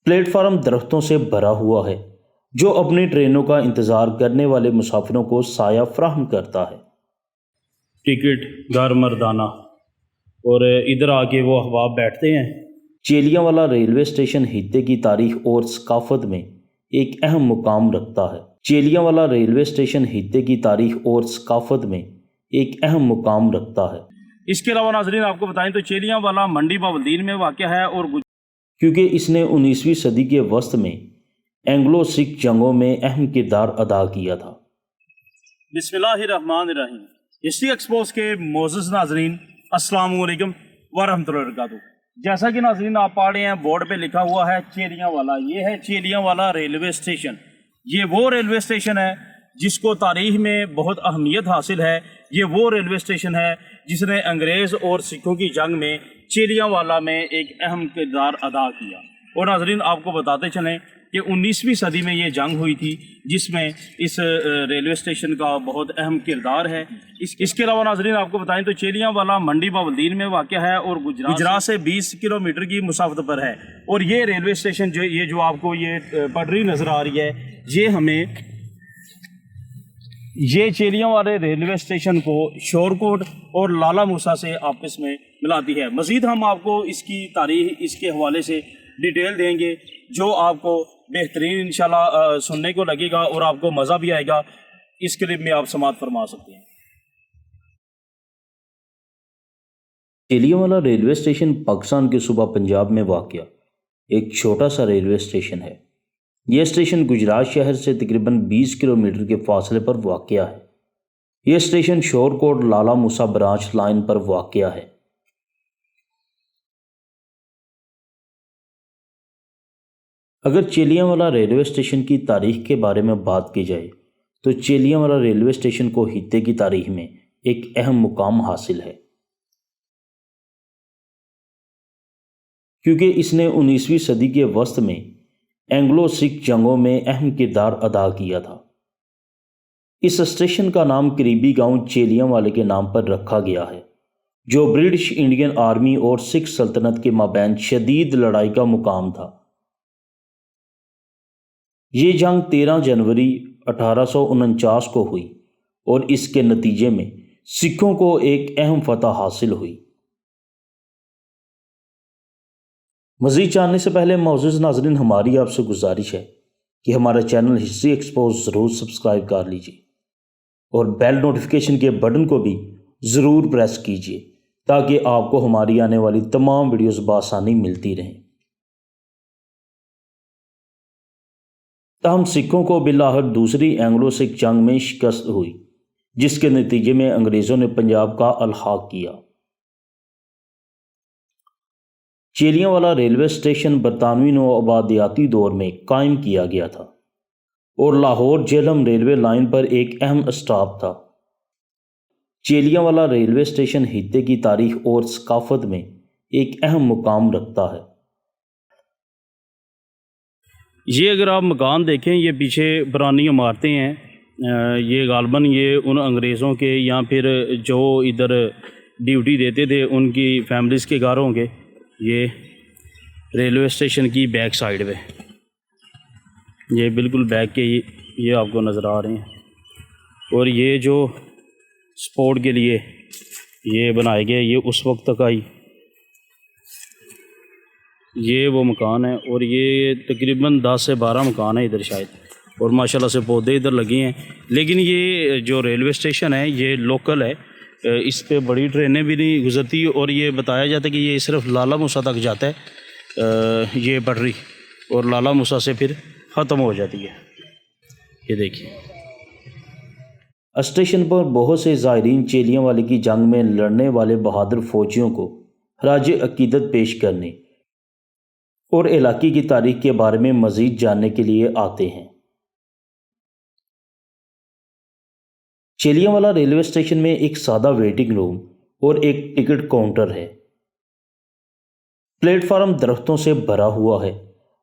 Plate form درختوں سے بھرا ہوا ہے جو اپنی ٹرینوں کا انتظار کرنے والے مسافروں کو سایہ فراہم کرتا ہے۔ ٹکٹ گھر مردانہ، اور ادھر آ کے وہ احباب بیٹھتے ہیں۔ چیلیاں والا ریلوے اسٹیشن خطے کی تاریخ اور ثقافت میں ایک اہم مقام رکھتا ہے۔ چیلیاں والا ریلوے اسٹیشن خطے کی تاریخ اور ثقافت میں ایک اہم مقام رکھتا ہے۔ اس کے علاوہ ناظرین آپ کو بتائیں تو چیلیاں والا منڈی باولدین میں واقع ہے، اور کیونکہ اس نے 19ویں صدی کے وسط میں اینگلو سکھ جنگوں میں اہم کردار ادا کیا تھا۔ بسم اللہ الرحمن الرحیم۔ ہسٹری ایکسپوز کے معزز ناظرین السلام علیکم ورحمۃ اللہ وبرکاتہ۔ جیسا کہ ناظرین آپ پڑھ رہے ہیں بورڈ پہ لکھا ہوا ہے چیلیاں والا، یہ ہے چیلیاں والا ریلوے اسٹیشن۔ یہ وہ ریلوے اسٹیشن ہے جس کو تاریخ میں بہت اہمیت حاصل ہے۔ یہ وہ ریلوے اسٹیشن ہے جس نے انگریز اور سکھوں کی جنگ میں چیلیاں والا میں ایک اہم کردار ادا کیا۔ اور ناظرین آپ کو بتاتے چلیں کہ 19ویں صدی میں یہ جنگ ہوئی تھی جس میں اس ریلوے اسٹیشن کا بہت اہم کردار ہے۔ اس کے علاوہ ناظرین آپ کو بتائیں تو چیلیاں والا منڈی باولدین میں واقع ہے اور گجرات سے 20 کلومیٹر کی مسافت پر ہے۔ اور یہ ریلوے اسٹیشن جو آپ کو یہ پٹری نظر آ رہی ہے، یہ چیلیاں والے ریلوے اسٹیشن کو شورکوٹ اور لالا موسیٰ سے آپس میں ملاتی ہے۔ مزید ہم آپ کو اس کی تاریخ اس کے حوالے سے ڈیٹیل دیں گے جو آپ کو بہترین انشاءاللہ سننے کو لگے گا اور آپ کو مزہ بھی آئے گا۔ اس کلپ میں آپ سماعت فرما سکتے ہیں۔ چیلیاں والا ریلوے اسٹیشن پاکستان کے صوبہ پنجاب میں واقع ایک چھوٹا سا ریلوے اسٹیشن ہے۔ یہ اسٹیشن گجرات شہر سے تقریباً 20 کلومیٹر کے فاصلے پر واقع ہے۔ یہ اسٹیشن شورکوٹ لالا موسیٰ برانچ لائن پر واقع ہے۔ اگر چیلیاں والا ریلوے اسٹیشن کی تاریخ کے بارے میں بات کی جائے تو چیلیاں والا ریلوے اسٹیشن کو خطے کی تاریخ میں ایک اہم مقام حاصل ہے، کیونکہ اس نے 19ویں صدی کے وسط میں اینگلو سکھ جنگوں میں اہم کردار ادا کیا تھا۔ اس اسٹیشن کا نام قریبی گاؤں چیلیاں والے کے نام پر رکھا گیا ہے جو برٹش انڈین آرمی اور سکھ سلطنت کے مابین شدید لڑائی کا مقام تھا۔ یہ جنگ 13 جنوری 1849 کو ہوئی اور اس کے نتیجے میں سکھوں کو ایک اہم فتح حاصل ہوئی۔ مزید جاننے سے پہلے معزز ناظرین ہماری آپ سے گزارش ہے کہ ہمارا چینل ہسٹری ایکسپوز ضرور سبسکرائب کر لیجیے اور بیل نوٹیفیکیشن کے بٹن کو بھی ضرور پریس کیجیے تاکہ آپ کو ہماری آنے والی تمام ویڈیوز بآسانی ملتی رہیں۔ تاہم سکھوں کو بالآخر دوسری اینگلو سکھ جنگ میں شکست ہوئی جس کے نتیجے میں انگریزوں نے پنجاب کا الحاق کیا۔ چیلیاں والا ریلوے اسٹیشن برطانوی نوآبادیاتی دور میں قائم کیا گیا تھا اور لاہور جہلم ریلوے لائن پر ایک اہم اسٹاپ تھا۔ چیلیاں والا ریلوے اسٹیشن خطے کی تاریخ اور ثقافت میں ایک اہم مقام رکھتا ہے۔ یہ اگر آپ مکان دیکھیں، یہ پیچھے پرانی عمارتیں ہیں، یہ غالباً یہ ان انگریزوں کے یا پھر جو ادھر ڈیوٹی دیتے تھے ان کی فیملیز کے گھر ہوں گے۔ یہ ریلوے اسٹیشن کی بیک سائیڈ پہ، یہ بالکل بیک کے یہ آپ کو نظر آ رہے ہیں، اور یہ جو سپورٹ کے لیے یہ بنائے گئے یہ اس وقت تک آئی، یہ وہ مکان ہے، اور یہ تقریباً 10 سے 12 مکان ہیں ادھر شاید، اور ماشاءاللہ سے پودے ادھر لگے ہیں۔ لیکن یہ جو ریلوے اسٹیشن ہے یہ لوکل ہے، اس پہ بڑی ٹرینیں بھی نہیں گزرتی، اور یہ بتایا جاتا ہے کہ یہ صرف لالا موسیٰ تک جاتا ہے یہ پٹری، اور لالا موسیٰ سے پھر ختم ہو جاتی ہے۔ یہ دیکھیے اسٹیشن پر بہت سے زائرین چیلیاں والے کی جنگ میں لڑنے والے بہادر فوجیوں کو خراج عقیدت پیش کرنے اور علاقے کی تاریخ کے بارے میں مزید جاننے کے لیے آتے ہیں۔ چیلیاں والا ریلوے اسٹیشن میں ایک سادہ ویٹنگ روم اور ایک ٹکٹ کاؤنٹر ہے۔ پلیٹ فارم درختوں سے بھرا ہوا ہے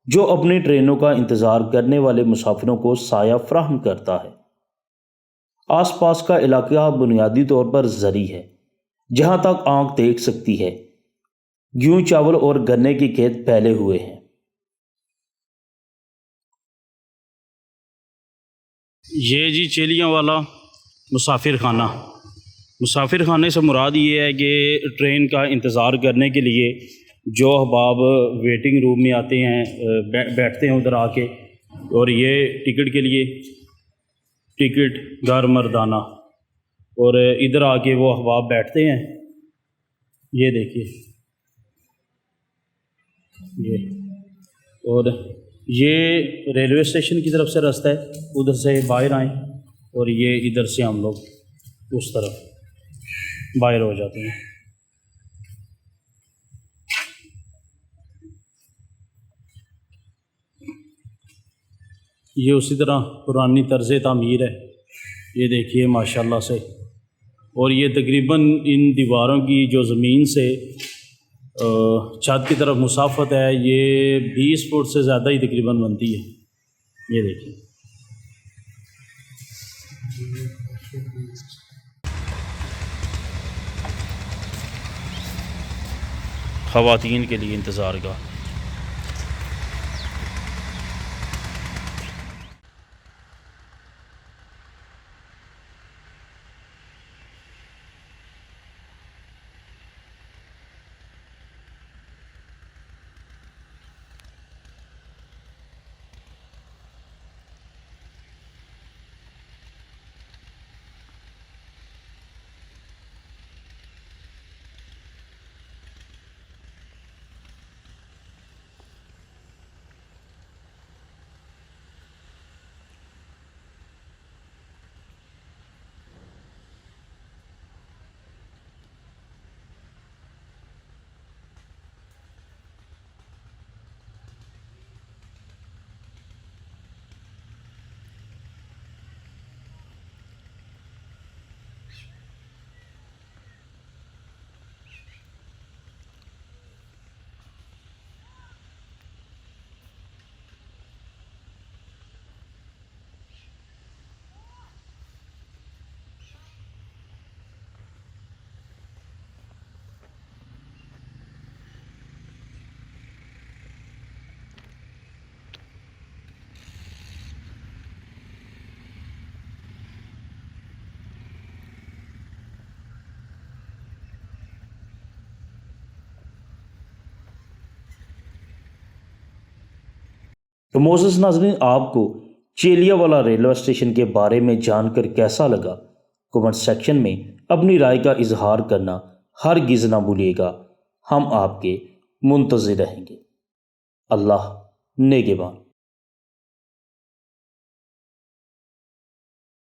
جو اپنی ٹرینوں کا انتظار کرنے والے مسافروں کو سایہ فراہم کرتا ہے۔ آس پاس کا علاقہ بنیادی طور پر زرعی ہے، جہاں تک آنکھ دیکھ سکتی ہے گیہوں، چاول اور گنے کے کھیت پھیلے ہوئے ہیں۔ یہ جی چیلیاں والا مسافر خانہ، مسافر خانے سے مراد یہ ہے کہ ٹرین کا انتظار کرنے کے لیے جو احباب ویٹنگ روم میں آتے ہیں، بیٹھتے ہیں ادھر آ کے، اور یہ ٹکٹ کے لیے ٹکٹ گھر مردانہ، اور ادھر آ کے وہ احباب بیٹھتے ہیں۔ یہ دیکھیے یہ، اور یہ ریلوے اسٹیشن کی طرف سے راستہ ہے، ادھر سے باہر آئیں اور یہ ادھر سے ہم لوگ اس طرف باہر ہو جاتے ہیں۔ یہ اسی طرح پرانی طرز تعمیر ہے، یہ دیکھیے ماشاءاللہ سے، اور یہ تقریباً ان دیواروں کی جو زمین سے چھت کی طرف مسافت ہے، یہ 20 فٹ سے زیادہ ہی تقریباً بنتی ہے۔ یہ دیکھیے خواتین کے لیے انتظار گاہ۔ تو معزز ناظرین، آپ کو چیلیا والا ریلوے اسٹیشن کے بارے میں جان کر کیسا لگا؟ کمنٹ سیکشن میں اپنی رائے کا اظہار کرنا ہرگز نہ بھولیے گا، ہم آپ کے منتظر رہیں گے۔ اللہ نگہبان۔